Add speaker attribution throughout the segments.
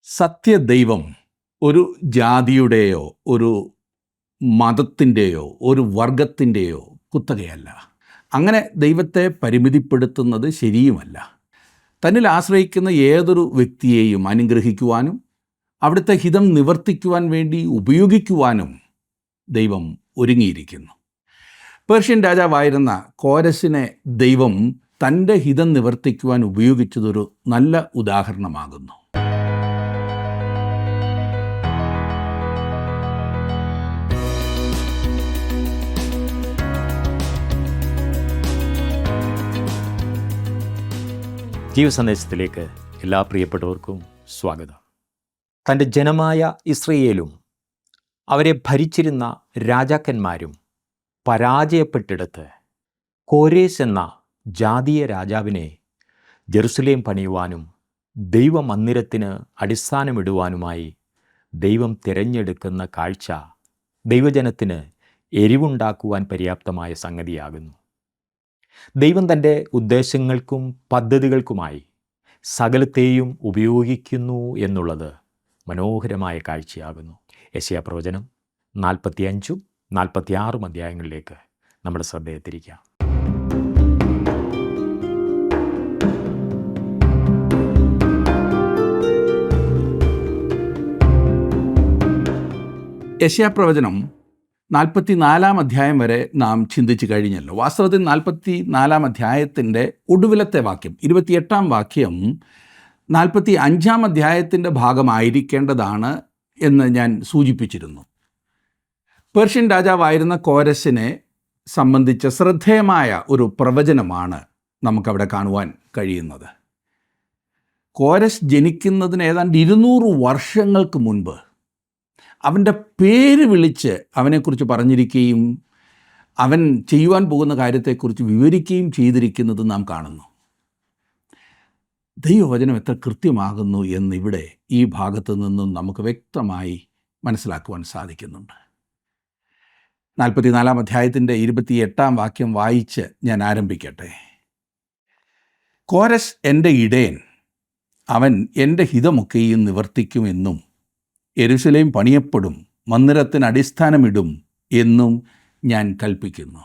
Speaker 1: സത്യദൈവം ഒരു ജാതിയുടെയോ ഒരു മതത്തിൻ്റെയോ ഒരു വർഗത്തിൻ്റെയോ കുത്തകയല്ല. അങ്ങനെ ദൈവത്തെ പരിമിതിപ്പെടുത്തുന്നത് ശരിയുമല്ല. തന്നിൽ ആശ്രയിക്കുന്ന ഏതൊരു വ്യക്തിയെയും അനുഗ്രഹിക്കുവാനും അവിടുത്തെ ഹിതം നിവർത്തിക്കുവാൻ വേണ്ടി ഉപയോഗിക്കുവാനും ദൈവം ഒരുങ്ങിയിരിക്കുന്നു. പേർഷ്യൻ രാജാവായിരുന്ന കോരസിനെ ദൈവം തൻ്റെ ഹിതം നിവർത്തിക്കുവാൻ ഉപയോഗിച്ചതൊരു നല്ല ഉദാഹരണമാകുന്നു.
Speaker 2: ജീവസന്ദേശത്തിലേക്ക് എല്ലാ പ്രിയപ്പെട്ടവർക്കും സ്വാഗതം. തൻ്റെ ജനമായ ഇസ്രയേലും അവരെ ഭരിച്ചിരുന്ന രാജാക്കന്മാരും പരാജയപ്പെട്ടിടത്ത് കോരേസ് എന്ന ജാതീയ രാജാവിനെ ജെറുസലേം പണിയുവാനും ദൈവമന്ദിരത്തിന് അടിസ്ഥാനമിടുവാനുമായി ദൈവം തിരഞ്ഞെടുക്കുന്ന കാഴ്ച ദൈവജനത്തിന് എരിവുണ്ടാക്കുവാൻ പര്യാപ്തമായ സംഗതിയാകുന്നു. ദൈവം തൻ്റെ ഉദ്ദേശങ്ങൾക്കും പദ്ധതികൾക്കുമായി സകലത്തെയും ഉപയോഗിക്കുന്നു എന്നുള്ളത് മനോഹരമായ കാഴ്ചയാകുന്നു. യെശയ്യാ പ്രവചനം 45, 46 അധ്യായങ്ങളിലേക്ക് നമ്മുടെ ശ്രദ്ധയെ തിരിക്കാം.
Speaker 1: യെശയ്യാ പ്രവചനം 44 അധ്യായം വരെ നാം ചിന്തിച്ചു കഴിഞ്ഞല്ലോ. വാസ്തവത്തിൽ 44 അധ്യായത്തിൻ്റെ ഒടുവിലത്തെ വാക്യം 28 വാക്യം 45 അധ്യായത്തിൻ്റെ ഭാഗമായിരിക്കേണ്ടതാണ് എന്ന് ഞാൻ സൂചിപ്പിച്ചിരുന്നു. പേർഷ്യൻ രാജാവായിരുന്ന കോരസിനെ സംബന്ധിച്ച ശ്രദ്ധേയമായ ഒരു പ്രവചനമാണ് നമുക്കവിടെ കാണുവാൻ കഴിയുന്നത്. കോരസ് ജനിക്കുന്നതിന് ഏതാണ്ട് 200 വർഷങ്ങൾക്ക് മുൻപ് അവൻ്റെ പേര് വിളിച്ച് അവനെക്കുറിച്ച് പറഞ്ഞിരിക്കുകയും അവൻ ചെയ്യുവാൻ പോകുന്ന കാര്യത്തെക്കുറിച്ച് വിവരിക്കുകയും ചെയ്തിരിക്കുന്നത് നാം കാണുന്നു. ദൈവവചനം എത്ര കൃത്യമാകുന്നു എന്നിവിടെ ഈ ഭാഗത്തു നിന്നും നമുക്ക് വ്യക്തമായി മനസ്സിലാക്കുവാൻ സാധിക്കുന്നുണ്ട്. 44 അധ്യായത്തിൻ്റെ 28 വാക്യം വായിച്ച് ഞാൻ ആരംഭിക്കട്ടെ. കോരസ് എൻ്റെ ഇടയൻ, അവൻ എൻ്റെ ഹിതമൊക്കെയും നിവർത്തിക്കുമെന്നും യെരൂശലേം പണിയപ്പെടും, മന്ദിരത്തിന് അടിസ്ഥാനമിടും എന്നും ഞാൻ കൽപ്പിക്കുന്നു.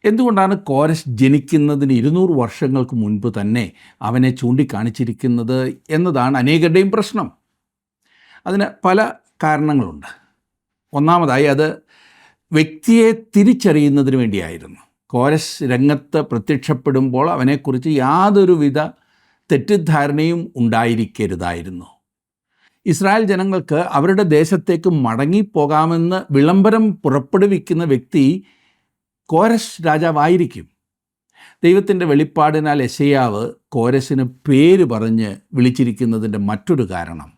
Speaker 1: എന്തുകൊണ്ടാണ് കോരസ് ജനിക്കുന്നതിന് 200 വർഷങ്ങൾക്ക് മുൻപ് തന്നെ അവനെ ചൂണ്ടിക്കാണിച്ചിരിക്കുന്നത് എന്നതാണ് അനേകരുടെയും പ്രശ്നം. അതിന് പല കാരണങ്ങളുണ്ട്. ഒന്നാമതായി അത് വ്യക്തിയെ തിരിച്ചറിയുന്നതിന് വേണ്ടിയായിരുന്നു. കോരസ് രംഗത്ത് പ്രത്യക്ഷപ്പെടുമ്പോൾ അവനെക്കുറിച്ച് യാതൊരുവിധ തെറ്റിദ്ധാരണയും ഉണ്ടായിരിക്കരുതായിരുന്നു. ഇസ്രായേൽ ജനങ്ങൾക്ക് അവരുടെ ദേശത്തേക്ക് മടങ്ങിപ്പോകാമെന്ന് വിളംബരം പുറപ്പെടുവിക്കുന്ന വ്യക്തി കോരസ് രാജാവായിരിക്കും. ദൈവത്തിൻ്റെ വെളിപ്പാടിനാൽ യെശയ്യാവ് കോരസിന് പേര് പറഞ്ഞ് വിളിച്ചിരിക്കുന്നതിൻ്റെ മറ്റൊരു കാരണം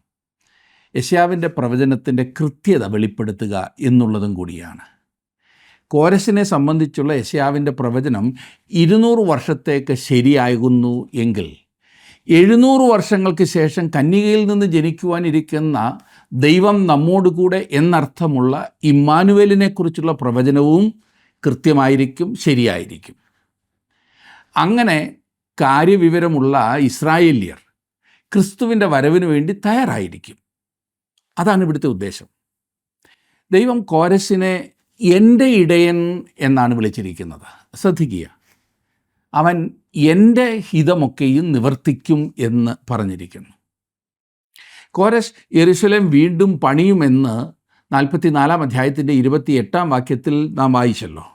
Speaker 1: യെശയ്യാവിൻ്റെ പ്രവചനത്തിൻ്റെ കൃത്യത വെളിപ്പെടുത്തുക എന്നുള്ളതും കൂടിയാണ്. കോരസിനെ സംബന്ധിച്ചുള്ള യെശയ്യാവിൻ്റെ പ്രവചനം 200 വർഷത്തേക്ക് ശരിയാകുന്നു എങ്കിൽ 700 വർഷങ്ങൾക്ക് ശേഷം കന്യകയിൽ നിന്ന് ജനിക്കുവാനിരിക്കുന്ന ദൈവം നമ്മോടുകൂടെ എന്നർത്ഥമുള്ള ഇമ്മാനുവേലിനെക്കുറിച്ചുള്ള പ്രവചനവും കൃത്യമായിരിക്കും, ശരിയായിരിക്കും. അങ്ങനെ കാര്യവിവരമുള്ള ഇസ്രായേല്യർ ക്രിസ്തുവിൻ്റെ വരവിന് വേണ്ടി തയ്യാറായിരിക്കും. അതാണ് ഇവിടുത്തെ ഉദ്ദേശം. ദൈവം കോരസിനെ എൻ്റെ ഇടയൻ എന്നാണ് വിളിച്ചിരിക്കുന്നത്. ശ്രദ്ധിക്കുക, അവൻ എൻ്റെ ഹിതമൊക്കെയും നിവർത്തിക്കും എന്ന് പറഞ്ഞിരിക്കുന്നു. കോരസ് യെരൂശലേം വീണ്ടും പണിയുമെന്ന് 44 അധ്യായത്തിൻ്റെ 28 വാക്യത്തിൽ നാം വായിച്ചല്ലോ.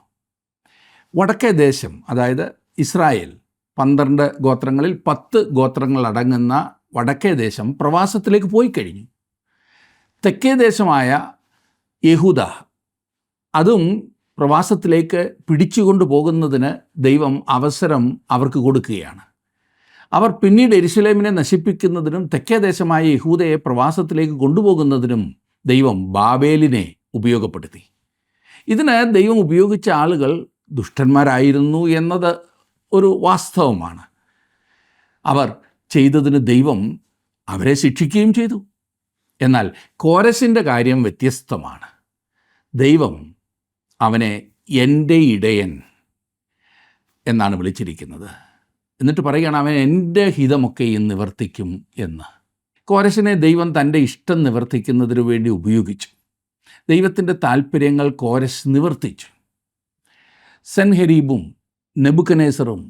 Speaker 1: വടക്കേ ദേശം, അതായത് ഇസ്രായേൽ 12 ഗോത്രങ്ങളിൽ 10 ഗോത്രങ്ങൾ അടങ്ങുന്ന വടക്കേ ദേശം പ്രവാസത്തിലേക്ക് പോയി കഴിഞ്ഞു. തെക്കേ ദേശമായ യഹൂദ അതും പ്രവാസത്തിലേക്ക് പിടിച്ചുകൊണ്ടു പോകുന്നതിന് ദൈവം അവസരം അവർക്ക് കൊടുക്കുകയാണ്. അവർ പിന്നീട് യെരൂശലേമിനെ നശിപ്പിക്കുന്നതിനും തെക്കേ ദേശമായ യഹൂദയെ പ്രവാസത്തിലേക്ക് കൊണ്ടുപോകുന്നതിനും ദൈവം ബാബേലിനെ ഉപയോഗപ്പെടുത്തി. ഇതിന് ദൈവം ഉപയോഗിച്ച ആളുകൾ ദുഷ്ടന്മാരായിരുന്നു എന്നത് ഒരു വാസ്തവമാണ്. അവർ ചെയ്തതിന് ദൈവം അവരെ ശിക്ഷിക്കുകയും ചെയ്തു. എന്നാൽ കോരസിൻ്റെ കാര്യം വ്യത്യസ്തമാണ്. ദൈവം അവനെ എൻ്റെ ഇടയൻ എന്നാണ് വിളിച്ചിരിക്കുന്നത്. എന്നിട്ട് പറയുകയാണ്, അവൻ എൻ്റെ ഹിതമൊക്കെയും നിവർത്തിക്കും എന്ന്. കോരശിനെ ദൈവം തൻ്റെ ഇഷ്ടം നിവർത്തിക്കുന്നതിനു വേണ്ടി ഉപയോഗിച്ചു. ദൈവത്തിൻ്റെ താല്പര്യങ്ങൾ കോരശ് നിവർത്തിച്ചു. സെൻഹെരീബും നെബുക്കനേസറും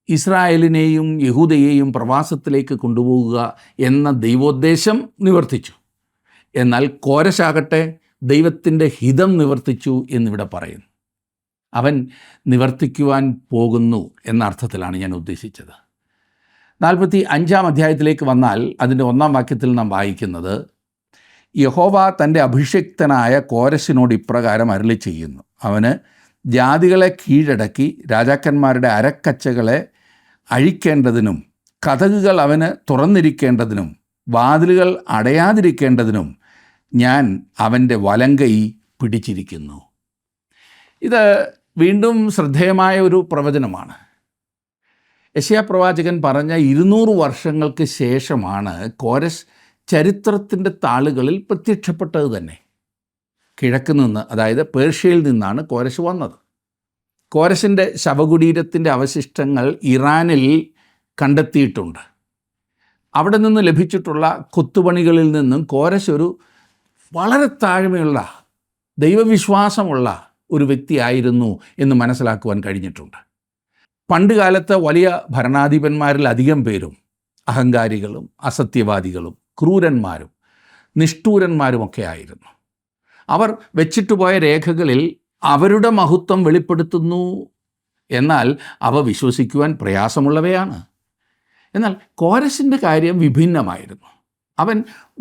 Speaker 1: ഇസ്രായേലിനെയും യഹൂദയെയും പ്രവാസത്തിലേക്ക് കൊണ്ടുപോകുക എന്ന ദൈവോദ്ദേശം നിവർത്തിച്ചു. എന്നാൽ കോരശാകട്ടെ ദൈവത്തിൻ്റെ ഹിതം നിവർത്തിച്ചു എന്നിവിടെ പറയുന്നു. അവൻ നിവർത്തിക്കുവാൻ പോകുന്നു എന്ന അർത്ഥത്തിലാണ് ഞാൻ ഉദ്ദേശിച്ചത്. 45-ാം അധ്യായത്തിലേക്ക് വന്നാൽ അതിൻ്റെ 1-ാം വാക്യത്തിൽ നാം വായിക്കുന്നത്, യഹോവ തൻ്റെ അഭിഷിക്തനായ കോരശിനോട് ഇപ്രകാരം അരുളി ചെയ്യുന്നു, അവന് ജാതികളെ കീഴടക്കി രാജാക്കന്മാരുടെ അരക്കച്ചകളെ അഴിക്കേണ്ടതിനും കതകുകൾ അവന് തുറന്നിരിക്കേണ്ടതിനും വാതിലുകൾ അടയാതിരിക്കേണ്ടതിനും ഞാൻ അവൻ്റെ വലങ്കൈ പിടിച്ചിരിക്കുന്നു. ഇത് വീണ്ടും ശ്രദ്ധേയമായ ഒരു പ്രവചനമാണ്. യെശയ്യാ പ്രവാചകൻ പറഞ്ഞ 200 വർഷങ്ങൾക്ക് ശേഷമാണ് കോരശ് ചരിത്രത്തിൻ്റെ താളുകളിൽ പ്രത്യക്ഷപ്പെട്ടത് തന്നെ. കിഴക്ക് നിന്ന്, അതായത് പേർഷ്യയിൽ നിന്നാണ് കോരശ് വന്നത്. കോരശിൻ്റെ ശവകുടീരത്തിൻ്റെ അവശിഷ്ടങ്ങൾ ഇറാനിൽ കണ്ടെത്തിയിട്ടുണ്ട്. അവിടെ നിന്ന് ലഭിച്ചിട്ടുള്ള കൊത്തുപണികളിൽ നിന്നും കോരശ് ഒരു വളരെ താഴ്മയുള്ള ദൈവവിശ്വാസമുള്ള ഒരു വ്യക്തിയായിരുന്നു എന്ന് മനസ്സിലാക്കുവാൻ കഴിഞ്ഞിട്ടുണ്ട്. പണ്ടുകാലത്ത് വലിയ ഭരണാധിപന്മാരിൽ അധികം പേരും അഹങ്കാരികളും അസത്യവാദികളും ക്രൂരന്മാരും നിഷ്ഠൂരന്മാരുമൊക്കെ ആയിരുന്നു. അവർ വെച്ചിട്ടുപോയ രേഖകളിൽ അവരുടെ മഹത്വം വെളിപ്പെടുത്തുന്നു, എന്നാൽ അവ വിശ്വസിക്കുവാൻ പ്രയാസമുള്ളവയാണ്. എന്നാൽ കോരശിൻ്റെ കാര്യം വിഭിന്നമായിരുന്നു. അവൻ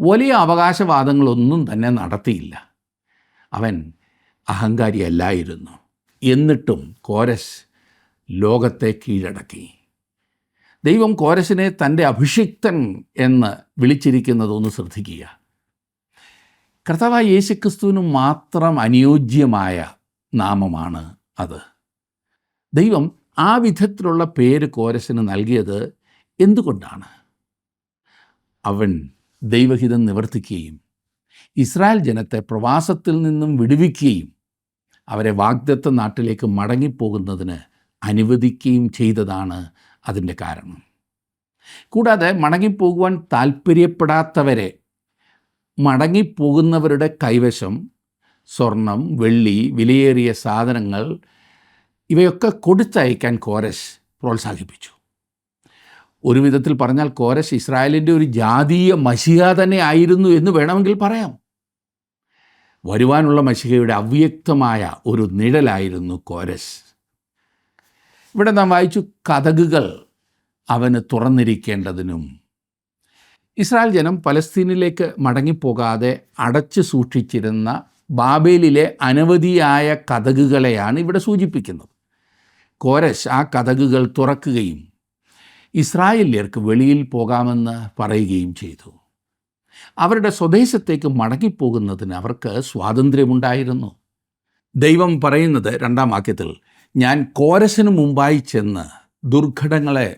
Speaker 1: വലിയ അവകാശവാദങ്ങളൊന്നും തന്നെ നടത്തിയില്ല. അവൻ അഹങ്കാരിയല്ലായിരുന്നു. എന്നിട്ടും കോരശ് ലോകത്തെ കീഴടക്കി. ദൈവം കോരശിനെ തൻ്റെ അഭിഷിക്തൻ എന്ന് വിളിച്ചിരിക്കുന്നതൊന്ന് ശ്രദ്ധിക്കുക. കർത്താവായ യേശുക്രിസ്തുവിന് മാത്രം അനുയോജ്യമായ നാമമാണ് അത്. ദൈവം ആ വിധത്തിലുള്ള പേര് കോരശിന് നൽകിയത് എന്തുകൊണ്ടാണ്? അവൻ ദൈവഹിതം നിവർത്തിക്കുകയും ഇസ്രായേൽ ജനത്തെ പ്രവാസത്തിൽ നിന്നും വിടുവിക്കുകയും അവരെ വാഗ്ദത്ത നാട്ടിലേക്ക് മടങ്ങിപ്പോകുന്നതിന് അനുവദിക്കുകയും ചെയ്തതാണ് അതിൻ്റെ കാരണം. കൂടാതെ മടങ്ങിപ്പോകുവാൻ താല്പര്യപ്പെടാത്തവരെ മടങ്ങിപ്പോകുന്നവരുടെ കൈവശം സ്വർണം, വെള്ളി, വിലയേറിയ സാധനങ്ങൾ ഇവയൊക്കെ കൊടുത്തയക്കാൻ കോരശ് പ്രോത്സാഹിപ്പിച്ചു. ഒരു വിധത്തിൽ പറഞ്ഞാൽ കോരശ് ഇസ്രായേലിൻ്റെ ഒരു ജാതീയ മശിഹ തന്നെ ആയിരുന്നു എന്ന് വേണമെങ്കിൽ പറയാം. വരുവാനുള്ള മശിഹയുടെ അവ്യക്തമായ ഒരു നിഴലായിരുന്നു കോരശ്. ഇവിടെ നാം വായിച്ചു, കതകുകൾ അവന് തുറന്നിരിക്കേണ്ടതിനും. ഇസ്രായേൽ ജനം പലസ്തീനിലേക്ക് മടങ്ങിപ്പോകാതെ അടച്ചു സൂക്ഷിച്ചിരുന്ന ബാബേലിലെ അനവധിയായ കതകുകളെയാണ് ഇവിടെ സൂചിപ്പിക്കുന്നത്. കോരശ് ആ കതകുകൾ തുറക്കുകയും ഇസ്രായേല്യർക്ക് വെളിയിൽ പോകാമെന്ന് പറയുകയും ചെയ്തു. അവരുടെ സ്വദേശത്തേക്ക് മടങ്ങിപ്പോകുന്നതിന് അവർക്ക് സ്വാതന്ത്ര്യമുണ്ടായിരുന്നു. ദൈവം പറയുന്നത് 2-ാം വാക്യത്തിൽ, ഞാൻ കോരശിന് മുമ്പായി ചെന്ന് ദുർഘടങ്ങളെ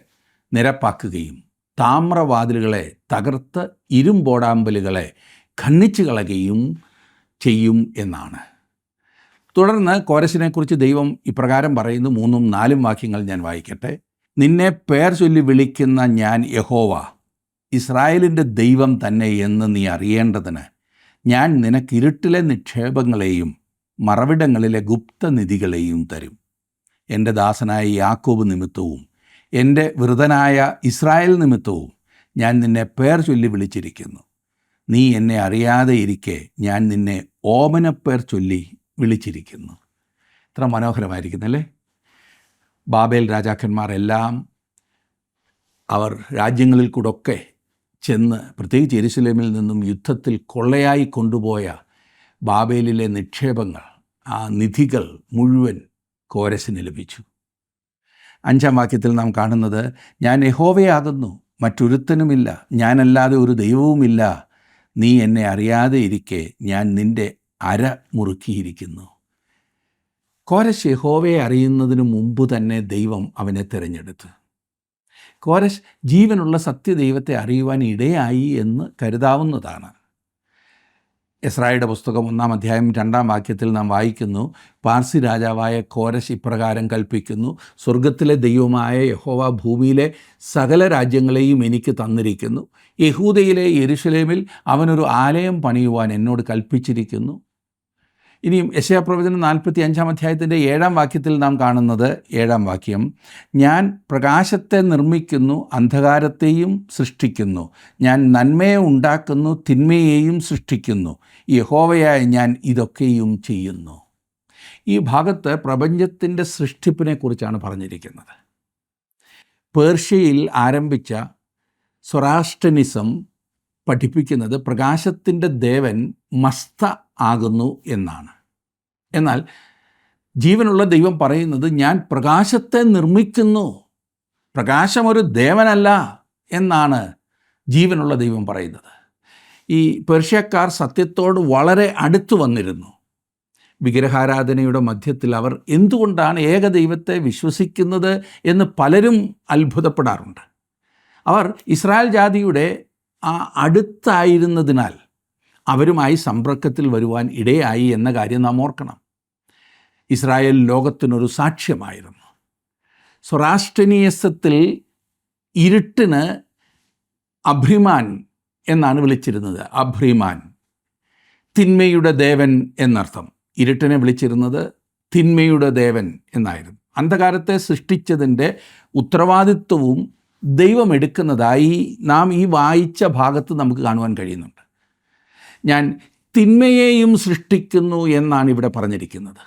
Speaker 1: നിരപ്പാക്കുകയും താമ്രവാതിലുകളെ തകർത്ത് ഇരുമ്പോടാമ്പലുകളെ ഖണ്ഡിച്ചു കളയുകയും ചെയ്യും എന്നാണ്. തുടർന്ന് കോരശിനെക്കുറിച്ച് ദൈവം ഇപ്രകാരം പറയുന്നു. 3-ഉം 4-ഉം വാക്യങ്ങൾ ഞാൻ വായിക്കട്ടെ. നിന്നെ പേർ ചൊല്ലി വിളിക്കുന്ന ഞാൻ യഹോവ, ഇസ്രായേലിൻ്റെ ദൈവം തന്നെ എന്ന് നീ അറിയേണ്ടതിന് ഞാൻ നിനക്ക് ഇരുട്ടിലെ നിക്ഷേപങ്ങളെയും മറവിടങ്ങളിലെ ഗുപ്തനിധികളെയും തരും. എൻ്റെ ദാസനായ യാക്കോബ് നിമിത്തവും എൻ്റെ വൃതനായ ഇസ്രായേൽ നിമിത്തവും ഞാൻ നിന്നെ പേർ ചൊല്ലി വിളിച്ചിരിക്കുന്നു. നീ എന്നെ അറിയാതെ ഇരിക്കെ ഞാൻ നിന്നെ ഓമനപ്പേർ ചൊല്ലി വിളിച്ചിരിക്കുന്നു. എത്ര മനോഹരമായിരിക്കുന്നല്ലേ? ബാബേൽ രാജാക്കന്മാരെല്ലാം അവർ രാജ്യങ്ങളിൽ കൂടൊക്കെ ചെന്ന്, പ്രത്യേകിച്ച് യെരുശലേമിൽ നിന്നും യുദ്ധത്തിൽ കൊള്ളയായി കൊണ്ടുപോയ ബാബേലിലെ നിക്ഷേപങ്ങൾ, ആ നിധികൾ മുഴുവൻ കോരശിന് ലഭിച്ചു. 5-ാം വാക്യത്തിൽ നാം കാണുന്നത്, ഞാൻ യഹോവയാകുന്നു, മറ്റൊരുത്തനുമില്ല, ഞാനല്ലാതെ ഒരു ദൈവവുമില്ല. നീ എന്നെ അറിയാതെ ഇരിക്കെ ഞാൻ നിൻ്റെ അര മുറുക്കിയിരിക്കുന്നു. കോരശ് യഹോവയെ അറിയുന്നതിന് മുമ്പ് തന്നെ ദൈവം അവനെ തിരഞ്ഞെടുത്തു. കോരശ് ജീവനുള്ള സത്യദൈവത്തെ അറിയുവാൻ ഇടയായി എന്ന് കരുതാവുന്നതാണ്. എസ്രായുടെ പുസ്തകം 1-ാം അധ്യായം 2-ാം വാക്യത്തിൽ നാം വായിക്കുന്നു, പാർസി രാജാവായ കോരശ് ഇപ്രകാരം കൽപ്പിക്കുന്നു, സ്വർഗത്തിലെ ദൈവമായ യഹോവ ഭൂമിയിലെ സകല രാജ്യങ്ങളെയും എനിക്ക് തന്നിരിക്കുന്നു. യഹൂദയിലെ യെരുശലേമിൽ അവനൊരു ആലയം പണിയുവാൻ എന്നോട് കൽപ്പിച്ചിരിക്കുന്നു. ഇനിയും യെശയ്യാപ്രവചനം 45-ാം അധ്യായത്തിൻ്റെ 7-ാം വാക്യത്തിൽ നാം കാണുന്നത്, 7-ാം വാക്യം, ഞാൻ പ്രകാശത്തെ നിർമ്മിക്കുന്നു, അന്ധകാരത്തെയും സൃഷ്ടിക്കുന്നു. ഞാൻ നന്മയെ ഉണ്ടാക്കുന്നു, തിന്മയെയും സൃഷ്ടിക്കുന്നു. യഹോവയായ ഞാൻ ഇതൊക്കെയും ചെയ്യുന്നു. ഈ ഭാഗത്ത് പ്രപഞ്ചത്തിൻ്റെ സൃഷ്ടിപ്പിനെക്കുറിച്ചാണ് പറഞ്ഞിരിക്കുന്നത്. പേർഷ്യയിൽ ആരംഭിച്ച സൊറാസ്ട്രനിസം പഠിപ്പിക്കുന്നത് പ്രകാശത്തിൻ്റെ ദേവൻ മസ്ത ആകുന്നു എന്നാണ്. എന്നാൽ ജീവനുള്ള ദൈവം പറയുന്നത്, ഞാൻ പ്രകാശത്തെ നിർമ്മിക്കുന്നു, പ്രകാശമൊരു ദേവനല്ല എന്നാണ് ജീവനുള്ള ദൈവം പറയുന്നത്. ഈ പേർഷ്യക്കാർ സത്യത്തോട് വളരെ അടുത്തു വന്നിരുന്നു. വിഗ്രഹാരാധനയുടെ മധ്യത്തിൽ അവർ എന്തുകൊണ്ടാണ് ഏകദൈവത്തെ വിശ്വസിക്കുന്നത് എന്ന് പലരും അത്ഭുതപ്പെടാറുണ്ട്. അവർ ഇസ്രായേൽ ജാതിയുടെ അടുത്തായിരുന്നതിനാൽ അവരുമായി സമ്പർക്കത്തിൽ വരുവാൻ ഇടയായി എന്ന കാര്യം നാം ഓർക്കണം. ഇസ്രായേൽ ലോകത്തിനൊരു സാക്ഷ്യമായിരുന്നു. സൊറാസ്ട്രനിയസത്തിൽ ഇരുട്ടിന് അഭ്രിമാൻ എന്നാണ് വിളിച്ചിരുന്നത്. അഭ്രിമാൻ, തിന്മയുടെ ദേവൻ എന്നർത്ഥം. ഇരുട്ടിനെ വിളിച്ചിരുന്നത് തിന്മയുടെ ദേവൻ എന്നായിരുന്നു. അന്ധകാരത്തെ സൃഷ്ടിച്ചതിൻ്റെ ഉത്തരവാദിത്വവും ദൈവം എടുക്കുന്നതായി നാം ഈ വായിച്ച ഭാഗത്ത് നമുക്ക് കാണുവാൻ കഴിയുന്നുണ്ട്. ഞാൻ തിന്മയെയും സൃഷ്ടിക്കുന്നു എന്നാണ് ഇവിടെ പറഞ്ഞിരിക്കുന്നത്.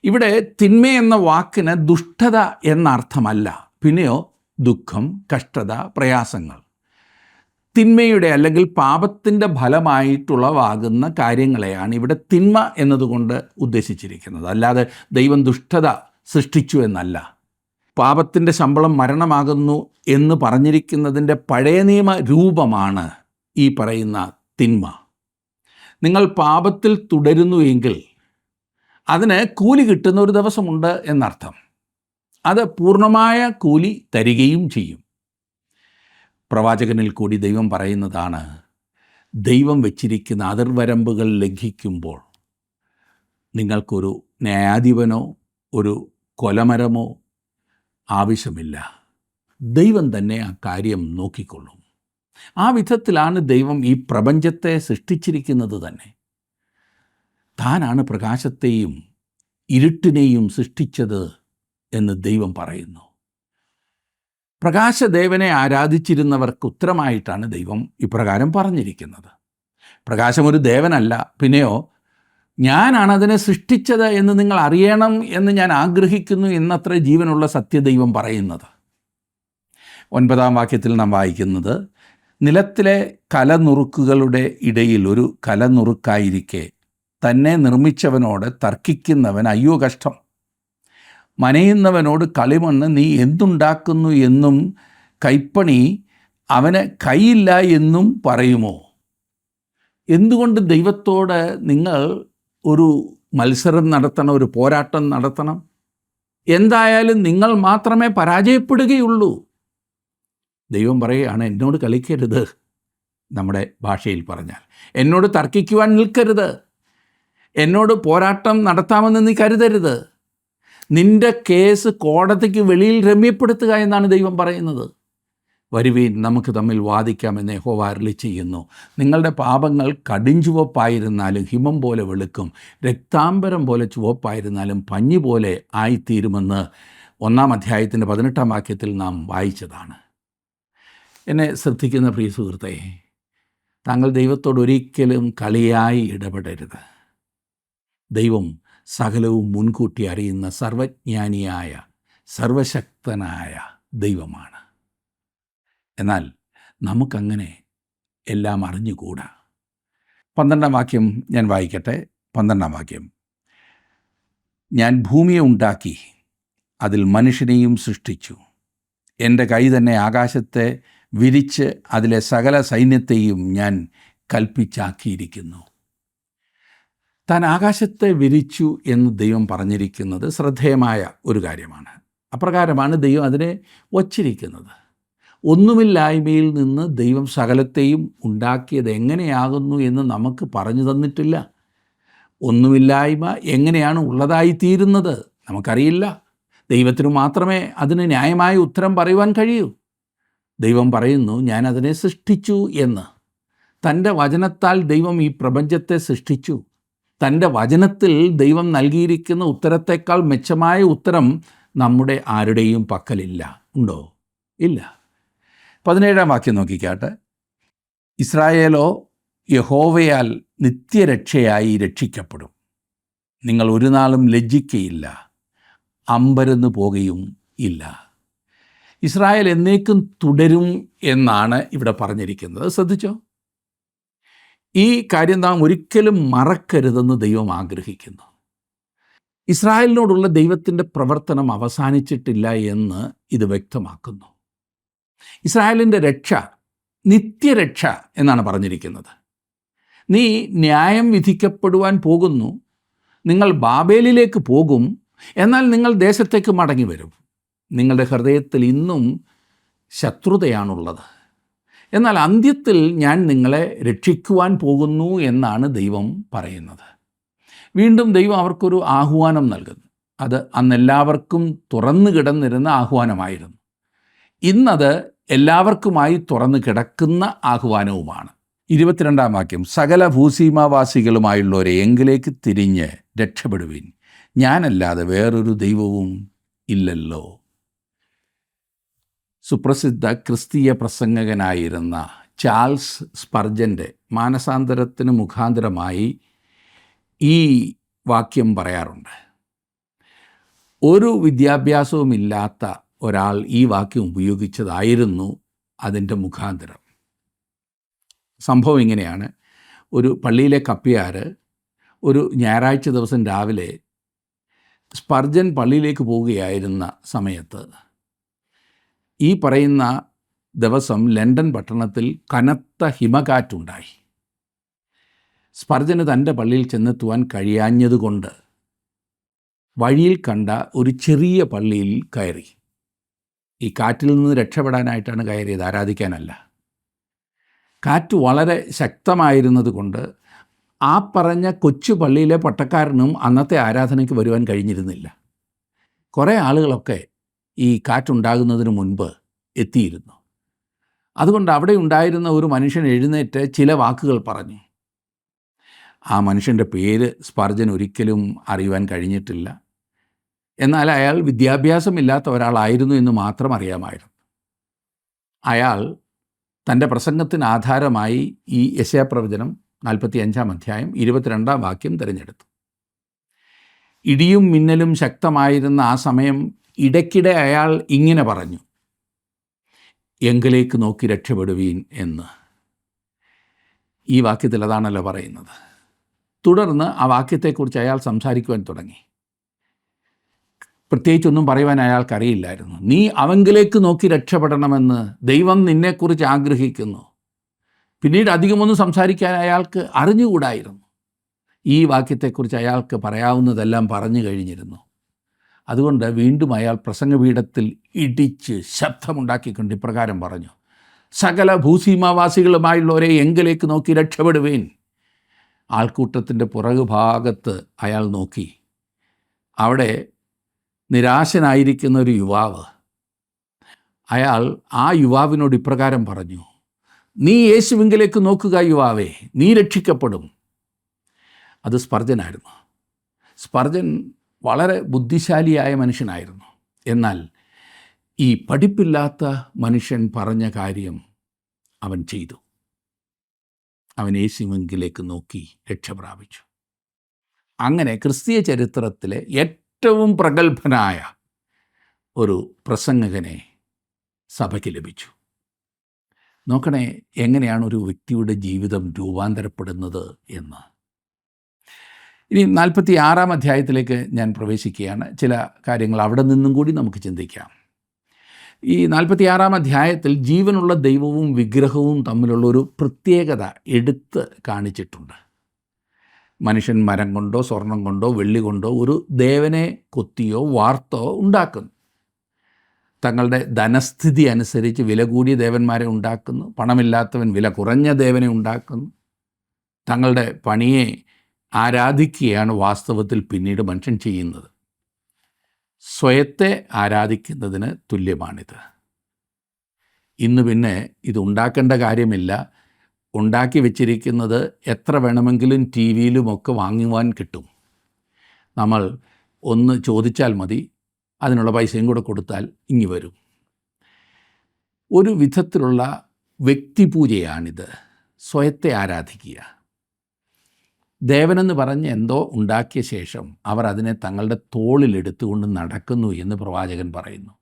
Speaker 1: ഇവിടെ തിന്മ എന്ന വാക്കിന് ദുഷ്ടത എന്ന അർത്ഥമല്ല, പിന്നെയോ ദുഃഖം, കഷ്ടത, പ്രയാസങ്ങൾ. തിന്മയുടെ അല്ലെങ്കിൽ പാപത്തിൻ്റെ ഫലമായിട്ടുള്ളവാകുന്ന കാര്യങ്ങളെയാണ് ഇവിടെ തിന്മ എന്നതുകൊണ്ട് ഉദ്ദേശിച്ചിരിക്കുന്നത്. അല്ലാതെ ദൈവം ദുഷ്ടത സൃഷ്ടിച്ചു എന്നല്ല. പാപത്തിൻ്റെ ശമ്പളം മരണമാകുന്നു എന്ന് പറഞ്ഞിരിക്കുന്നതിൻ്റെ പഴയ നിയമ രൂപമാണ് ഈ പറയുന്ന തിന്മ. നിങ്ങൾ പാപത്തിൽ തുടരുന്നു എങ്കിൽ അതിന് കൂലി കിട്ടുന്ന ഒരു ദിവസമുണ്ട് എന്നർത്ഥം. അത് പൂർണ്ണമായ കൂലി തരികയും ചെയ്യും. പ്രവാചകനിൽ കൂടി ദൈവം പറയുന്നതാണ്, ദൈവം വച്ചിരിക്കുന്ന അതിർവരമ്പുകൾ ലംഘിക്കുമ്പോൾ നിങ്ങൾക്കൊരു ന്യായാധിപനോ ഒരു കൊലമരമോ ആവശ്യമില്ല. ദൈവം തന്നെ ആ കാര്യം നോക്കിക്കൊള്ളും. ആ വിധത്തിലാണ് ദൈവം ഈ പ്രപഞ്ചത്തെ സൃഷ്ടിച്ചിരിക്കുന്നത് തന്നെ. താനാണ് പ്രകാശത്തെയും ഇരുട്ടിനെയും സൃഷ്ടിച്ചത് എന്ന് ദൈവം പറയുന്നു. പ്രകാശദേവനെ ആരാധിച്ചിരുന്നവർക്ക് ഉത്തരമായിട്ടാണ് ദൈവം ഇപ്രകാരം പറഞ്ഞിരിക്കുന്നത്. പ്രകാശമൊരു ദേവനല്ല, പിന്നെയോ ഞാനാണ് അതിനെ സൃഷ്ടിച്ചത് എന്ന് നിങ്ങൾ അറിയണം എന്ന് ഞാൻ ആഗ്രഹിക്കുന്നു എന്നത്ര ജീവനുള്ള സത്യദൈവം പറയുന്നത്. 9-ാം വാക്യത്തിൽ നാം വായിക്കുന്നത്, നിലത്തിലെ കലനുറുക്കുകളുടെ ഇടയിൽ ഒരു കലനുറുക്കായിരിക്കെ തന്നെ നിർമ്മിച്ചവനോട് തർക്കിക്കുന്നവൻ അയ്യോ കഷ്ടം. മനയുന്നവനോട് കളിമണ്ണ് നീ എന്തുണ്ടാക്കുന്നു എന്നും കൈപ്പണി അവന് കൈയില്ല എന്നും പറയുമോ? എന്തുകൊണ്ട് ദൈവത്തോട് നിങ്ങൾ ഒരു മത്സരം നടത്തണം, ഒരു പോരാട്ടം നടത്തണം? എന്തായാലും നിങ്ങൾ മാത്രമേ പരാജയപ്പെടുകയുള്ളൂ. ദൈവം പറയുകയാണ്, എന്നോട് കളിക്കരുത്. നമ്മുടെ ഭാഷയിൽ പറഞ്ഞാൽ, എന്നോട് തർക്കിക്കുവാൻ നിൽക്കരുത്, എന്നോട് പോരാട്ടം നടത്താമെന്ന് നീ കരുതരുത്. നിൻ്റെ കേസ് കോടതിക്ക് വെളിയിൽ രമ്യപ്പെടുത്തുക എന്നാണ് ദൈവം പറയുന്നത്. വരുവീൻ, നമുക്ക് തമ്മിൽ വാദിക്കാമെന്ന് യഹോവ അരുളി ചെയ്യുന്നു. നിങ്ങളുടെ പാപങ്ങൾ കടുംചുവപ്പായിരുന്നാലും ഹിമം പോലെ വെളുക്കും, രക്താംബരം പോലെ ചുവപ്പായിരുന്നാലും പഞ്ഞി പോലെ ആയിത്തീരുമെന്ന് 1-ാം അധ്യായത്തിൻ്റെ 18-ാം വാക്യത്തിൽ നാം വായിച്ചതാണ്. എന്നെ ശ്രദ്ധിക്കുന്ന പ്രിയ സുഹൃത്തേ, താങ്കൾ ദൈവത്തോട് ഒരിക്കലും കളിയായി ഇടപെടരുത്. ദൈവം സകലവും മുൻകൂട്ടി അറിയുന്ന സർവജ്ഞാനിയായ സർവശക്തനായ ദൈവമാണ്. എന്നാൽ നമുക്കങ്ങനെ എല്ലാം അറിഞ്ഞുകൂടാ. 12-ാം വാക്യം ഞാൻ വായിക്കട്ടെ. 12-ാം വാക്യം, ഞാൻ ഭൂമിയെ ഉണ്ടാക്കി, അതിൽ മനുഷ്യനെയും സൃഷ്ടിച്ചു. എൻ്റെ കൈ തന്നെ ആകാശത്തെ വിരിച്ച് അതിലെ സകല സൈന്യത്തെയും ഞാൻ കൽപ്പിച്ചാക്കിയിരിക്കുന്നു. താൻ ആകാശത്തെ വിരിച്ചു എന്ന് ദൈവം പറഞ്ഞിരിക്കുന്നത് ശ്രദ്ധേയമായ ഒരു കാര്യമാണ്. അപ്രകാരമാണ് ദൈവം അതിനെ വച്ചിരിക്കുന്നത്. ഒന്നുമില്ലായ്മയിൽ നിന്ന് ദൈവം സകലത്തെയും ഉണ്ടാക്കിയത് എങ്ങനെയാകുന്നു എന്ന് നമുക്ക് പറഞ്ഞു തന്നിട്ടില്ല. ഒന്നുമില്ലായ്മ എങ്ങനെയാണ് ഉള്ളതായിത്തീരുന്നത് നമുക്കറിയില്ല. ദൈവത്തിന് മാത്രമേ അതിന് ന്യായമായ ഉത്തരം പറയുവാൻ കഴിയൂ. ദൈവം പറയുന്നു, ഞാൻ അതിനെ സൃഷ്ടിച്ചു എന്ന്. തൻ്റെ വചനത്താൽ ദൈവം ഈ പ്രപഞ്ചത്തെ സൃഷ്ടിച്ചു. തൻ്റെ വചനത്തിൽ ദൈവം നൽകിയിരിക്കുന്ന ഉത്തരത്തേക്കാൾ മെച്ചമായ ഉത്തരം നമ്മുടെ ആരുടെയും പക്കലില്ല. ഉണ്ടോ? ഇല്ല. 17-ാം വാക്യം നോക്കിക്കാട്ടെ. ഇസ്രായേലോ യഹോവയാൽ നിത്യരക്ഷയായി രക്ഷിക്കപ്പെടും. നിങ്ങൾ ഒരു നാളും ലജ്ജിക്കയില്ല, അമ്പരന്ന് പോകുകയും ഇല്ല. ഇസ്രായേൽ എന്നേക്കും തുടരും എന്നാണ് ഇവിടെ പറഞ്ഞിരിക്കുന്നത്. ശ്രദ്ധിച്ചോ? ഈ കാര്യം നാം ഒരിക്കലും മറക്കരുതെന്ന് ദൈവം ആഗ്രഹിക്കുന്നു. ഇസ്രായേലിനോടുള്ള ദൈവത്തിൻ്റെ പ്രവർത്തനം അവസാനിച്ചിട്ടില്ല എന്ന് ഇത് വ്യക്തമാക്കുന്നു. ഇസ്രായേലിൻ്റെ രക്ഷ നിത്യരക്ഷ എന്നാണ് പറഞ്ഞിരിക്കുന്നത്. നീ ന്യായം വിധിക്കപ്പെടുവാൻ പോകുന്നു, നിങ്ങൾ ബാബേലിലേക്ക് പോകും, എന്നാൽ നിങ്ങൾ ദേശത്തേക്ക് മടങ്ങി വരും. നിങ്ങളുടെ ഹൃദയത്തിൽ ഇന്നും ശത്രുതയാണുള്ളത്, എന്നാൽ അന്ത്യത്തിൽ ഞാൻ നിങ്ങളെ രക്ഷിക്കുവാൻ പോകുന്നു എന്നാണ് ദൈവം പറയുന്നത്. വീണ്ടും ദൈവം അവർക്കൊരു ആഹ്വാനം നൽകുന്നു. അത് അന്നെല്ലാവർക്കും തുറന്നു കിടന്നിരുന്ന ആഹ്വാനമായിരുന്നു. ഇന്നത് എല്ലാവർക്കുമായി തുറന്നു കിടക്കുന്ന ആഹ്വാനവുമാണ്. 22-ാം വാക്യം. സകല ഭൂസീമാവാസികളുമായുള്ളവരെ എങ്കിലേക്ക് തിരിഞ്ഞ് രക്ഷപ്പെടുവിൻ, ഞാനല്ലാതെ വേറൊരു ദൈവവും ഇല്ലല്ലോ. സുപ്രസിദ്ധ ക്രിസ്തീയ പ്രസംഗകനായിരുന്ന ചാൾസ് സ്പർജൻ്റെ മാനസാന്തരത്തിന് മുഖാന്തരമായി ഈ വാക്യം പറയാറുണ്ട്. ഒരു വിദ്യാഭ്യാസവുമില്ലാത്ത ഒരാൾ ഈ വാക്യം ഉപയോഗിച്ചതായിരുന്നു അതിൻ്റെ മുഖാന്തരം. സംഭവം ഇങ്ങനെയാണ്. ഒരു പള്ളിയിലെ കപ്പ്യാർ ഒരു ഞായറാഴ്ച ദിവസം രാവിലെ സ്പർജൻ പള്ളിയിലേക്ക് പോവുകയായിരുന്ന സമയത്ത്, ഈ പറയുന്ന ദിവസം ലണ്ടൻ പട്ടണത്തിൽ കനത്ത ഹിമകാറ്റുണ്ടായി. സ്പർജന് തൻ്റെ പള്ളിയിൽ ചെന്നെത്തുവാൻ കഴിയാഞ്ഞതുകൊണ്ട് വഴിയിൽ കണ്ട ഒരു ചെറിയ പള്ളിയിൽ കയറി. ഈ കാറ്റിൽ നിന്ന് രക്ഷപ്പെടാനായിട്ടാണ് കയറിയത്, ആരാധിക്കാനല്ല. കാറ്റ് വളരെ ശക്തമായിരുന്നത് കൊണ്ട് ആ പറഞ്ഞ കൊച്ചു പള്ളിയിലെ പട്ടക്കാരനും അന്നത്തെ ആരാധനയ്ക്ക് വരുവാൻ കഴിഞ്ഞിരുന്നില്ല. കുറേ ആളുകളൊക്കെ ഈ കാറ്റുണ്ടാകുന്നതിന് മുൻപ് എത്തിയിരുന്നു. അതുകൊണ്ട് അവിടെ ഉണ്ടായിരുന്ന ഒരു മനുഷ്യൻ എഴുന്നേറ്റ് ചില വാക്കുകൾ പറഞ്ഞു. ആ മനുഷ്യൻ്റെ പേര് സ്പർജൻ ഒരിക്കലും അറിയുവാൻ കഴിഞ്ഞിട്ടില്ല. എന്നാൽ അയാൾ വിദ്യാഭ്യാസമില്ലാത്ത ഒരാളായിരുന്നു എന്ന് മാത്രം അറിയാമായിരുന്നു. അയാൾ തൻ്റെ പ്രസംഗത്തിന് ആധാരമായി ഈ യെശയ്യാപ്രവചനം 45-ാം അധ്യായം 22-ാം വാക്യം തിരഞ്ഞെടുത്തു. ഇടിയും മിന്നലും ശക്തമായിരുന്ന ആ സമയം ഇടയ്ക്കിടെ അയാൾ ഇങ്ങനെ പറഞ്ഞു, എങ്കിലേക്ക് നോക്കി രക്ഷപ്പെടുവീൻ എന്ന്. ഈ വാക്യത്തിൽ അതാണല്ലോ പറയുന്നത്. തുടർന്ന് ആ വാക്യത്തെക്കുറിച്ച് അയാൾ സംസാരിക്കുവാൻ തുടങ്ങി. പ്രത്യേകിച്ചൊന്നും പറയുവാൻ അയാൾക്കറിയില്ലായിരുന്നു. നീ അവങ്കിലേക്ക് നോക്കി രക്ഷപ്പെടണമെന്ന് ദൈവം നിന്നെക്കുറിച്ച് ആഗ്രഹിക്കുന്നു. പിന്നീട് അധികമൊന്നും സംസാരിക്കാൻ അയാൾക്ക് അറിഞ്ഞുകൂടായിരുന്നു. ഈ വാക്യത്തെക്കുറിച്ച് അയാൾക്ക് പറയാവുന്നതെല്ലാം പറഞ്ഞു കഴിഞ്ഞിരുന്നു. അതുകൊണ്ട് വീണ്ടും അയാൾ പ്രസംഗപീഠത്തിൽ ഇടിച്ച് ശബ്ദമുണ്ടാക്കിക്കൊണ്ട് ഇപ്രകാരം പറഞ്ഞു, സകല ഭൂസീമാവാസികളുമായുള്ളവരെ എങ്കിലേക്ക് നോക്കി രക്ഷപ്പെടുവേൻ. ആൾക്കൂട്ടത്തിൻ്റെ പുറകുഭാഗത്ത് അയാൾ നോക്കി. അവിടെ നിരാശനായിരിക്കുന്ന ഒരു യുവാവ്. അയാൾ ആ യുവാവിനോട് ഇപ്രകാരം പറഞ്ഞു, നീ യേശുവിങ്കിലേക്ക് നോക്കുക യുവാവേ, നീ രക്ഷിക്കപ്പെടും. അത് സ്പർജനായിരുന്നു. സ്പർജൻ വളരെ ബുദ്ധിശാലിയായ മനുഷ്യനായിരുന്നു. എന്നാൽ ഈ പഠിപ്പില്ലാത്ത മനുഷ്യൻ പറഞ്ഞ കാര്യം അവൻ ചെയ്തു. അവൻ യേശുവിങ്കിലേക്ക് നോക്കി രക്ഷപ്രാപിച്ചു. അങ്ങനെ ക്രിസ്തീയ ചരിത്രത്തിലെ ഏറ്റവും പ്രഗത്ഭനായ ഒരു പ്രസംഗകനെ സഭയ്ക്ക് ലഭിച്ചു. നോക്കണേ എങ്ങനെയാണ് ഒരു വ്യക്തിയുടെ ജീവിതം രൂപാന്തരപ്പെടുന്നത് എന്ന്. ഇനി 46-ാം അധ്യായത്തിലേക്ക് ഞാൻ പ്രവേശിക്കുകയാണ്. ചില കാര്യങ്ങൾ അവിടെ നിന്നും കൂടി നമുക്ക് ചിന്തിക്കാം. ഈ 46-ാം അധ്യായത്തിൽ ജീവനുള്ള ദൈവവും വിഗ്രഹവും തമ്മിലുള്ള ഒരു പ്രത്യേകത എടുത്ത് കാണിച്ചിട്ടുണ്ട്. മനുഷ്യൻ മരം കൊണ്ടോ സ്വർണം കൊണ്ടോ വെള്ളി കൊണ്ടോ ഒരു ദേവനെ കൊത്തിയോ വാർത്തോ ഉണ്ടാക്കുന്നു. തങ്ങളുടെ ധനസ്ഥിതി അനുസരിച്ച് വില കൂടിയ ദേവന്മാരെ ഉണ്ടാക്കുന്നു, പണമില്ലാത്തവൻ വില കുറഞ്ഞ ദേവനെ ഉണ്ടാക്കുന്നു. തങ്ങളുടെ പണിയെ ആരാധിക്കുകയാണ് വാസ്തവത്തിൽ പിന്നീട് മനുഷ്യൻ ചെയ്യുന്നത്. സ്വയത്തെ ആരാധിക്കുന്നതിന് തുല്യമാണിത്. ഇന്ന് പിന്നെ ഇത് ഉണ്ടാക്കേണ്ട കാര്യമില്ല. ഉണ്ടാക്കി വെച്ചിരിക്കുന്നത് എത്ര വേണമെങ്കിലും ടി വിയിലുമൊക്കെ വാങ്ങുവാൻ കിട്ടും. നമ്മൾ ഒന്ന് ചോദിച്ചാൽ മതി, അതിനുള്ള പൈസയും കൂടെ കൊടുത്താൽ ഇങ്ങി വരും. ഒരു വിധത്തിലുള്ള വ്യക്തിപൂജയാണിത്, സ്വയത്തെ ആരാധിക്കുക. ദേവനെന്ന് പറഞ്ഞ് എന്തോ ഉണ്ടാക്കിയ ശേഷം അവർ അതിനെ തങ്ങളുടെ തോളിലെടുത്തുകൊണ്ട് നടക്കുന്നു എന്ന് പ്രവാചകൻ പറയുന്നു.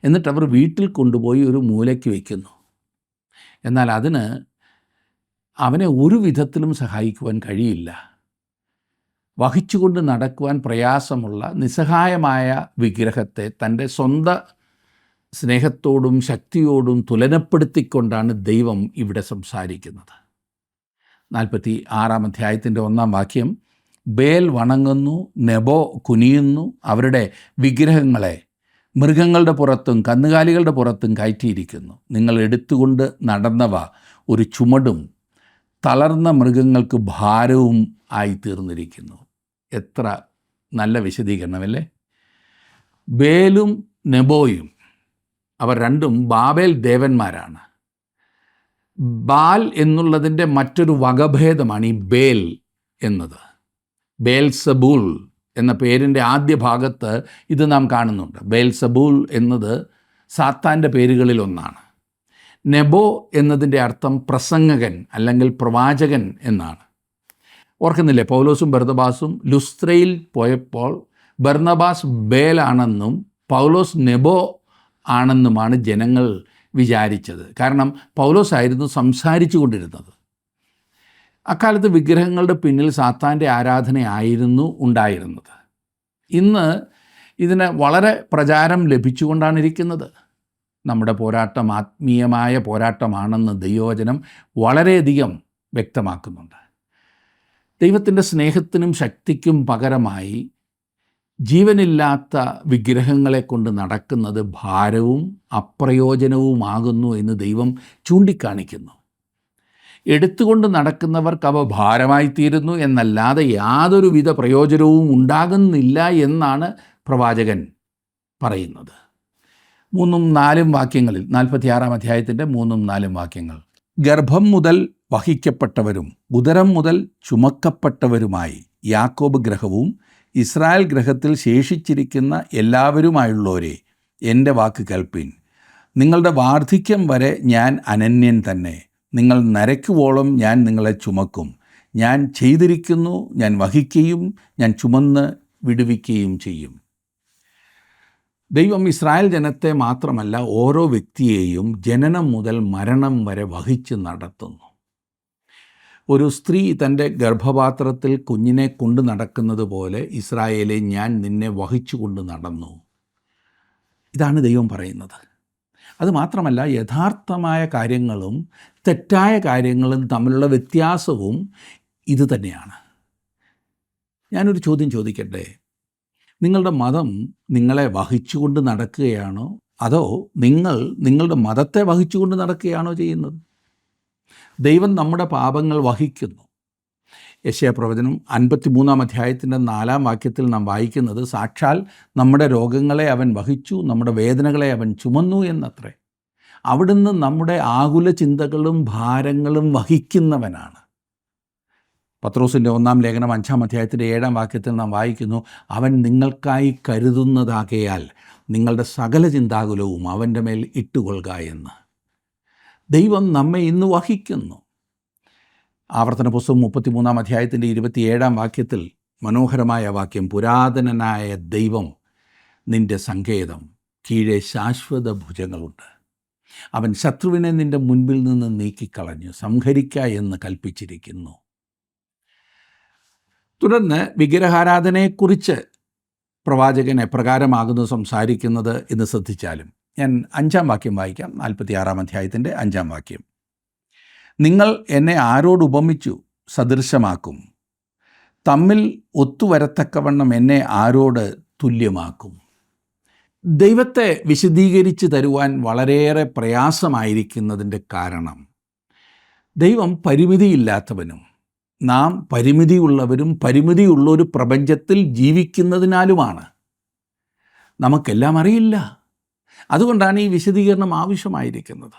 Speaker 1: എന്നിട്ട് അവർ വീട്ടിൽ കൊണ്ടുപോയി ഒരു മൂലയ്ക്ക് വയ്ക്കുന്നു. എന്നാൽ അതിന് അവനെ ഒരു വിധത്തിലും സഹായിക്കുവാൻ കഴിയില്ല. വഹിച്ചുകൊണ്ട് നടക്കുവാൻ പ്രയാസമുള്ള നിസ്സഹായമായ വിഗ്രഹത്തെ തൻ്റെ സ്വന്തം സ്നേഹത്തോടും ശക്തിയോടും തുലനപ്പെടുത്തിക്കൊണ്ടാണ് ദൈവം ഇവിടെ സംസാരിക്കുന്നത്. 46-ാം അധ്യായത്തിൻ്റെ 1-ാം വാക്യം, ബേൽ വണങ്ങുന്നു, നെബോ കുനിയുന്നു, അവരുടെ വിഗ്രഹങ്ങളെ മൃഗങ്ങളുടെ പുറത്തും കന്നുകാലികളുടെ പുറത്തും കയറ്റിയിരിക്കുന്നു. നിങ്ങൾ എടുത്തുകൊണ്ട് നടന്നവ ഒരു ചുമടും തളർന്ന മൃഗങ്ങൾക്ക് ഭാരവും ആയിത്തീർന്നിരിക്കുന്നു. എത്ര നല്ല വിശദീകരണമല്ലേ. ബേലും നെബോയും അവർ രണ്ടും ബാബേൽ ദേവന്മാരാണ്. ബാൽ എന്നുള്ളതിൻ്റെ മറ്റൊരു വകഭേദമാണ് ഈ ബേൽ എന്നത്. ബേൽസബൂൾ എന്ന പേരിൻ്റെ ആദ്യ ഭാഗത്ത് ഇത് നാം കാണുന്നുണ്ട്. ബേൽസബൂൾ എന്നത് സാത്താൻ്റെ പേരുകളിലൊന്നാണ്. നെബോ എന്നതിൻ്റെ അർത്ഥം പ്രസംഗകൻ അല്ലെങ്കിൽ പ്രവാചകൻ എന്നാണ്. ഓർക്കുന്നില്ലേ, പൗലോസും ബർന്നബാസും ലുസ്ത്രയിൽ പോയപ്പോൾ ബർന്നബാസ് ബേലാണെന്നും പൗലോസ് നെബോ ആണെന്നുമാണ് ജനങ്ങൾ വിചാരിച്ചത്. കാരണം പൗലോസ് ആയിരുന്നു സംസാരിച്ചു കൊണ്ടിരുന്നത്. അക്കാലത്ത് വിഗ്രഹങ്ങളുടെ പിന്നിൽ സാത്താൻ്റെ ആരാധനയായിരുന്നു ഉണ്ടായിരുന്നത്. ഇന്ന് ഇതിന് വളരെ പ്രചാരം ലഭിച്ചുകൊണ്ടാണ് ഇരിക്കുന്നത്. നമ്മുടെ പോരാട്ടം ആത്മീയമായ പോരാട്ടമാണെന്ന് ദൈവവചനം വളരെയധികം വ്യക്തമാക്കുന്നുണ്ട്. ദൈവത്തിൻ്റെ സ്നേഹത്തിനും ശക്തിക്കും പകരമായി ജീവനില്ലാത്ത വിഗ്രഹങ്ങളെ കൊണ്ട് നടക്കുന്നത് ഭാരവും അപ്രയോജനവുമാകുന്നു എന്ന് ദൈവം ചൂണ്ടിക്കാണിക്കുന്നു. എടുത്തുകൊണ്ട് നടക്കുന്നവർക്ക് അവ ഭാരമായിത്തീരുന്നു എന്നല്ലാതെ യാതൊരുവിധ പ്രയോജനവും ഉണ്ടാകുന്നില്ല എന്നാണ് പ്രവാചകൻ പറയുന്നത്. 3-4 വാക്യങ്ങളിൽ, 46-ാം അധ്യായത്തിൻ്റെ 3-4 വാക്യങ്ങൾ, ഗർഭം മുതൽ വഹിക്കപ്പെട്ടവരും ഉദരം മുതൽ ചുമക്കപ്പെട്ടവരുമായി യാക്കോബ് ഗ്രഹവും ഇസ്രായേൽ ഗ്രഹത്തിൽ ശേഷിച്ചിരിക്കുന്ന എല്ലാവരുമായുള്ളവരെ എൻ്റെ വാക്ക് കേൾപ്പിൻ. നിങ്ങളുടെ വാർദ്ധക്യം വരെ ഞാൻ അനന്യൻ തന്നെ. നിങ്ങൾ നരയ്ക്കുവോളം ഞാൻ നിങ്ങളെ ചുമക്കും. ഞാൻ ചെയ്തിരിക്കുന്നു, ഞാൻ വഹിക്കുകയും ഞാൻ ചുമന്ന് വിടുവിക്കുകയും ചെയ്യും. ദൈവം ഇസ്രായേൽ ജനത്തെ മാത്രമല്ല ഓരോ വ്യക്തിയെയും ജനനം മുതൽ മരണം വരെ വഹിച്ച് നടത്തുന്നു. ഒരു സ്ത്രീ തൻ്റെ ഗർഭപാത്രത്തിൽ കുഞ്ഞിനെ കൊണ്ട് നടക്കുന്നത് പോലെ ഇസ്രായേലെ ഞാൻ നിന്നെ വഹിച്ചു കൊണ്ട് നടന്നു. ഇതാണ് ദൈവം പറയുന്നത്. അതുമാത്രമല്ല, യഥാർത്ഥമായ കാര്യങ്ങളും തെറ്റായ കാര്യങ്ങളും തമ്മിലുള്ള വ്യത്യാസവും ഇത് തന്നെയാണ്. ഞാനൊരു ചോദ്യം ചോദിക്കട്ടെ. നിങ്ങളുടെ മതം നിങ്ങളെ വഹിച്ചുകൊണ്ട് നടക്കുകയാണോ, അതോ നിങ്ങൾ നിങ്ങളുടെ മതത്തെ വഹിച്ചുകൊണ്ട് നടക്കുകയാണോ ചെയ്യുന്നത്? ദൈവം നമ്മുടെ പാപങ്ങൾ വഹിക്കുന്നു. യെശയ്യാപ്രവചനം 53-ാം അധ്യായത്തിൻ്റെ 4-ാം വാക്യത്തിൽ നാം വായിക്കുന്നത്, സാക്ഷാൽ നമ്മുടെ രോഗങ്ങളെ അവൻ വഹിച്ചു, നമ്മുടെ വേദനകളെ അവൻ ചുമന്നു എന്നത്രേ. അവിടുന്ന് നമ്മുടെ ആകുല ചിന്തകളും ഭാരങ്ങളും വഹിക്കുന്നവനാണ്. പത്രോസിൻ്റെ 1-ാം ലേഖനം 5-ാം അധ്യായത്തിൻ്റെ 7-ാം വാക്യത്തിൽ നാം വായിക്കുന്നു, അവൻ നിങ്ങൾക്കായി കരുതുന്നതാകയാൽ നിങ്ങളുടെ സകല ചിന്താകുലവും അവൻ്റെ മേൽ ഇട്ടുകൊള്ളുക എന്ന്. ദൈവം നമ്മെ ഇന്ന് വഹിക്കുന്നു. ആവർത്തന പുസ്തകം 33-ാം അധ്യായത്തിൻ്റെ 27-ാം വാക്യത്തിൽ മനോഹരമായ വാക്യം, പുരാതനനായ ദൈവം നിൻ്റെ സങ്കേതം, കീഴെ ശാശ്വത ഭുജങ്ങളുണ്ട്. അവൻ ശത്രുവിനെ നിൻ്റെ മുൻപിൽ നിന്ന് നീക്കിക്കളഞ്ഞു, സംഹരിക്ക എന്ന് കൽപ്പിച്ചിരിക്കുന്നു. തുടർന്ന് വിഗ്രഹാരാധനയെക്കുറിച്ച് പ്രവാചകൻ എപ്രകാരമാകുന്നു സംസാരിക്കുന്നത് എന്ന് ശ്രദ്ധിച്ചാലും, ഞാൻ 5-ാം വാക്യം വായിക്കാം. 46-ാം അധ്യായത്തിൻ്റെ 5-ാം വാക്യം, നിങ്ങൾ എന്നെ ആരോട് ഉപമിച്ചു സദൃശമാക്കും? തമ്മിൽ ഒത്തുവരത്തക്കവണ്ണം എന്നെ ആരോട് തുല്യമാക്കും? ദൈവത്തെ വിശദീകരിച്ച് തരുവാൻ വളരെയേറെ പ്രയാസമായിരിക്കുന്നതിൻ്റെ കാരണം ദൈവം പരിമിതിയില്ലാത്തവനും നാം പരിമിതിയുള്ളവരും പരിമിതിയുള്ളൊരു പ്രപഞ്ചത്തിൽ ജീവിക്കുന്നതിനാലുമാണ്. നമുക്കെല്ലാം അറിയില്ല. അതുകൊണ്ടാണ് ഈ വിശദീകരണം ആവശ്യമായിരിക്കുന്നത്.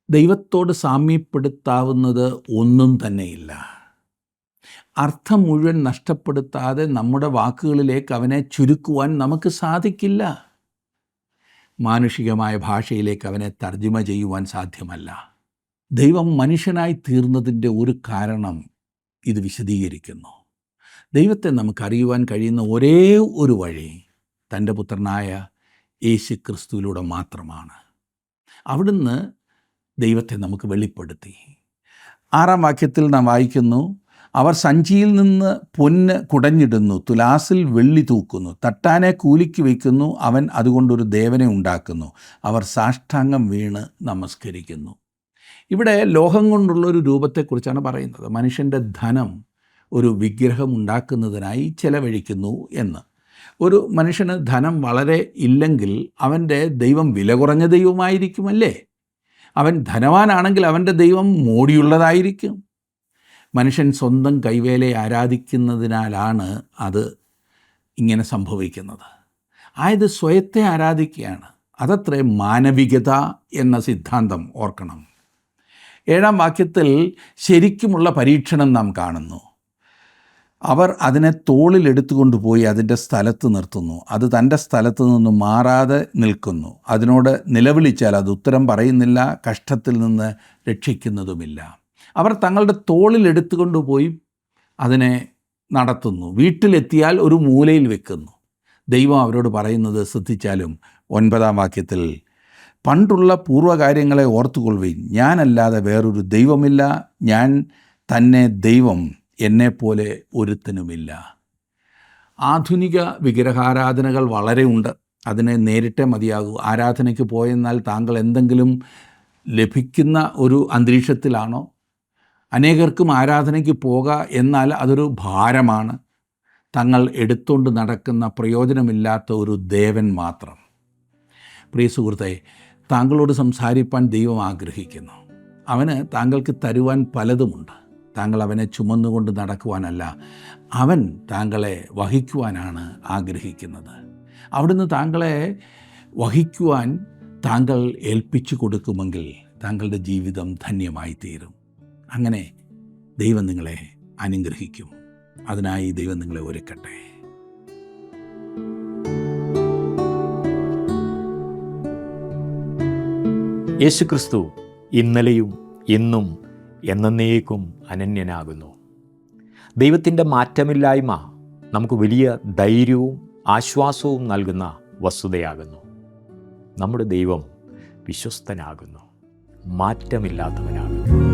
Speaker 1: ദൈവത്തോട് സാമ്യപ്പെടുത്താവുന്നത് ഒന്നും തന്നെയില്ല. അർത്ഥം മുഴുവൻ നഷ്ടപ്പെടുത്താതെ നമ്മുടെ വാക്കുകളിലേക്ക് അവനെ ചുരുക്കുവാൻ നമുക്ക് സാധിക്കില്ല. മാനുഷികമായ ഭാഷയിലേക്ക് അവനെ തർജ്ജിമ ചെയ്യുവാൻ സാധ്യമല്ല. ദൈവം മനുഷ്യനായി തീർന്നതിൻ്റെ ഒരു കാരണം ഇത് വിശദീകരിക്കുന്നു. ദൈവത്തെ നമുക്കറിയുവാൻ കഴിയുന്ന ഒരേ ഒരു വഴി തൻ്റെ പുത്രനായ യേശു ക്രിസ്തുവിലൂടെ മാത്രമാണ്. അവിടുന്ന് ദൈവത്തെ നമുക്ക് വെളിപ്പെടുത്തി. 6-ാം വാക്യത്തിൽ നാം വായിക്കുന്നു, അവർ സഞ്ചിയിൽ നിന്ന് പൊന്ന് കുടഞ്ഞിടുന്നു, തുലാസിൽ വെള്ളി തൂക്കുന്നു, തട്ടാനെ കൂലിക്ക് വയ്ക്കുന്നു, അവൻ അതുകൊണ്ടൊരു ദേവനെ ഉണ്ടാക്കുന്നു, അവർ സാഷ്ടാംഗം വീണ് നമസ്കരിക്കുന്നു. ഇവിടെ ലോഹം കൊണ്ടുള്ളൊരു രൂപത്തെക്കുറിച്ചാണ് പറയുന്നത്. മനുഷ്യൻ്റെ ധനം ഒരു വിഗ്രഹം ഉണ്ടാക്കുന്നതിനായി ചെലവഴിക്കുന്നു എന്ന്. ഒരു മനുഷ്യന് ധനം വളരെ ഇല്ലെങ്കിൽ അവൻ്റെ ദൈവം വില കുറഞ്ഞ ദൈവമായിരിക്കുമല്ലേ? അവൻ ധനവാനാണെങ്കിൽ അവൻ്റെ ദൈവം മോടിയുള്ളതായിരിക്കും. മനുഷ്യൻ സ്വന്തം കൈവേലയെ ആരാധിക്കുന്നതിനാലാണ് അത് ഇങ്ങനെ സംഭവിക്കുന്നത്. ആയത് സ്വയത്തെ ആരാധിക്കുകയാണ്. അതത്രേ മാനവികത എന്ന സിദ്ധാന്തം. ഓർക്കണം. 7-ാം വാക്യത്തിൽ ശരിക്കുമുള്ള പരീക്ഷണം നാം കാണുന്നു. അവർ അതിനെ തോളിൽ എടുത്തുകൊണ്ടുപോയി അതിൻ്റെ സ്ഥലത്ത് നിർത്തുന്നു. അത് തൻ്റെ സ്ഥലത്ത് നിന്ന് മാറാതെ നിൽക്കുന്നു. അതിനോട് നിലവിളിച്ചാൽ അത് ഉത്തരം പറയുന്നില്ല, കഷ്ടത്തിൽ നിന്ന് രക്ഷിക്കുന്നതുമില്ല. അവർ തങ്ങളുടെ തോളിൽ എടുത്തുകൊണ്ടുപോയി അതിനെ നടത്തുന്നു. വീട്ടിലെത്തിയാൽ ഒരു മൂലയിൽ വെക്കുന്നു. ദൈവം അവരോട് പറയുന്നത് ശ്രദ്ധിച്ചാലും 9-ാം വാക്യത്തിൽ, പണ്ടുള്ള പൂർവ്വകാര്യങ്ങളെ ഓർത്തുകൊള്ളുവിൻ, ഞാനല്ലാതെ വേറൊരു ദൈവമില്ല, ഞാൻ തന്നെ ദൈവം, എന്നെപ്പോലെ ഒരുത്തനുമില്ല. ആധുനിക വിഗ്രഹാരാധനകൾ വളരെ ഉണ്ട്. അതിനെ നേരിട്ടേ മതിയാകൂ. ആരാധനയ്ക്ക് പോയെന്നാൽ താങ്കൾ എന്തെങ്കിലും ലഭിക്കുന്ന ഒരു അന്തരീക്ഷത്തിലാണോ? അനേകർക്കും ആരാധനയ്ക്ക് എന്നാൽ അതൊരു ഭാരമാണ്. തങ്ങൾ എടുത്തുകൊണ്ട് നടക്കുന്ന പ്രയോജനമില്ലാത്ത ഒരു ദേവൻ മാത്രം. പ്രിയ സുഹൃത്തെ, താങ്കളോട് സംസാരിപ്പാൻ ദൈവം ആഗ്രഹിക്കുന്നു. അവന് താങ്കൾക്ക് തരുവാൻ പലതുമുണ്ട്. താങ്കൾ അവനെ ചുമന്നുകൊണ്ട് നടക്കുവാനല്ല, അവൻ താങ്കളെ വഹിക്കുവാനാണ് ആഗ്രഹിക്കുന്നത്. അവിടുന്ന് താങ്കളെ വഹിക്കുവാൻ താങ്കൾ ഏൽപ്പിച്ചു കൊടുക്കുമെങ്കിൽ താങ്കളുടെ ജീവിതം ധന്യമായി തീരും. അങ്ങനെ ദൈവം നിങ്ങളെ അനുഗ്രഹിക്കും. അതിനായി ദൈവം നിങ്ങളെ ഒരുക്കട്ടെ.
Speaker 2: യേശുക്രിസ്തു ഇന്നലെയും ഇന്നും എന്നേക്കും അനന്യനാകുന്നു. ദൈവത്തിൻ്റെ മാറ്റമില്ലായ്മ നമുക്ക് വലിയ ധൈര്യവും ആശ്വാസവും നൽകുന്ന വസ്തുതയാകുന്നു. നമ്മുടെ ദൈവം വിശ്വസ്തനാകുന്നു, മാറ്റമില്ലാത്തവനാകുന്നു.